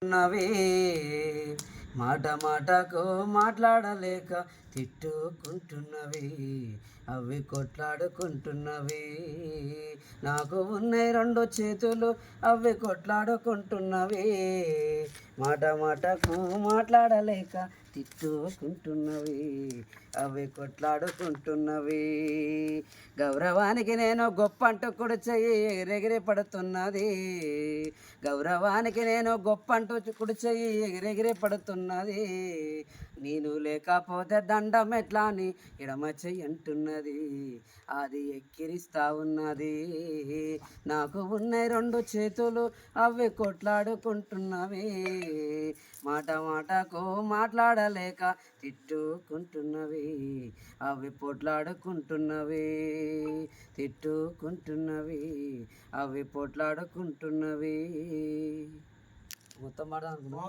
ఉన్నవే మాట మాటకు మాట్లాడలేక తిట్టుకుంటున్నవి, అవి కొట్లాడుకుంటున్నవి. నాకు ఉన్నాయి రెండు చేతులు, అవి కొట్లాడుకుంటున్నవి. మాట మాటకు మాట్లాడలేక తిట్టుకుంటున్నవి, అవి కొట్లాడుకుంటున్నవి. గౌరవానికి నేను గొప్ప అంటూ కుడి చెయ్యి ఎగిరెగిరి పడుతున్నది. గౌరవానికి నేను గొప్ప అంటూ కుడి చెయ్యి ఎగిరెగిరి పడుతున్నది. నేను లేకపోతే దండం ఎట్లా అని ఎడమ చెయ్యి అంటున్నది, అది ఎక్కిరిస్తా ఉన్నది. నాకు ఉన్నాయి రెండు చేతులు, అవి కొట్లాడుకుంటున్నవి. మాట మాటకు మాట్లాడలేక తిట్టుకుంటున్నవి, అవి పొట్లాడుకుంటున్నవి. తిట్టుకుంటున్నవి, అవి పొట్లాడుకుంటున్నవి. మొత్తం మాట అనుకున్నా.